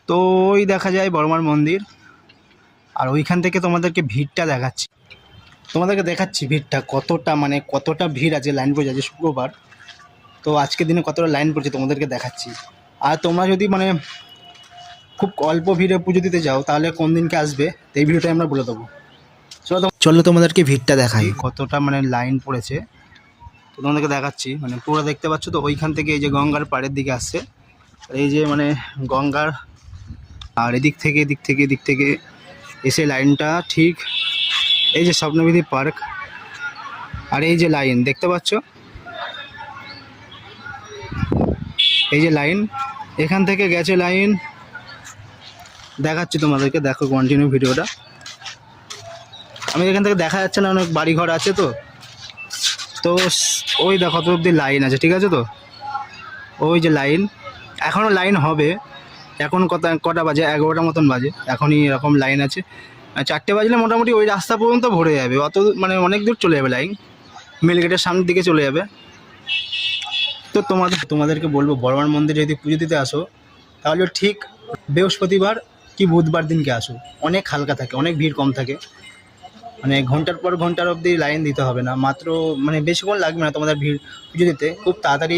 তো ওই দেখা যায় বড়মার মন্দির, আর ওইখান থেকে তোমাদেরকে ভিড়টা দেখাচ্ছি ভিড়টা কতটা ভিড় আছে, লাইন পড়ে যাচ্ছে শুক্রবার। তো আজকের দিনে কতটা লাইন পড়ছে তোমাদেরকে দেখাচ্ছি। আর তোমরা যদি খুব অল্প ভিড়ে পুজো দিতে যাও তাহলে কোন দিনকে আসবে এই ভিডিওটাই আমরা বলে দেবো। চলো তোমাদেরকে ভিড়টা দেখাই, কতটা লাইন পড়েছে। তো তোমাদেরকে দেখাচ্ছি, পুরো দেখতে পাচ্ছ তো। ওইখান থেকে এই যে গঙ্গার পাড়ের দিকে আসছে, এই যে গঙ্গার, আর এদিক থেকে এসে লাইনটা ঠিক এই যে স্বপ্নবিধি পার্ক, আর এই যে লাইন দেখতে পাচ্ছ, এই যে লাইন এখান থেকে গেছে লাইন। দেখাচ্ছি তোমাদেরকে, দেখো কন্টিনিউ ভিডিওটা। আমি এখান থেকে দেখা যাচ্ছে না, অনেক বাড়িঘর আছে তো ওই দেখো কত অব্দি লাইন আছে, ঠিক আছে তো। ওই যে লাইন, এখনও লাইন হবে। এখন কটা বাজে, 11টা মতন বাজে, এখনই এরকম লাইন আছে। 4টে বাজলে মোটামুটি ওই রাস্তা পর্যন্ত ভরে যাবে, অত অনেক দূর চলে যাবে লাইন, মিলগেটের সামনের দিকে চলে যাবে। তো তোমাদেরকে বলবো, বড়মার মন্দিরে যদি পুজো দিতে আসো তাহলে ঠিক বৃহস্পতিবার কি বুধবার দিনকে আসো। অনেক হালকা থাকে, অনেক ভিড় কম থাকে, ঘন্টার পর ঘন্টার অবধি লাইন দিতে হবে না, মাত্র বেশিক্ষণ লাগবে না তোমাদের ভিড় পুজো দিতে, খুব তাড়াতাড়ি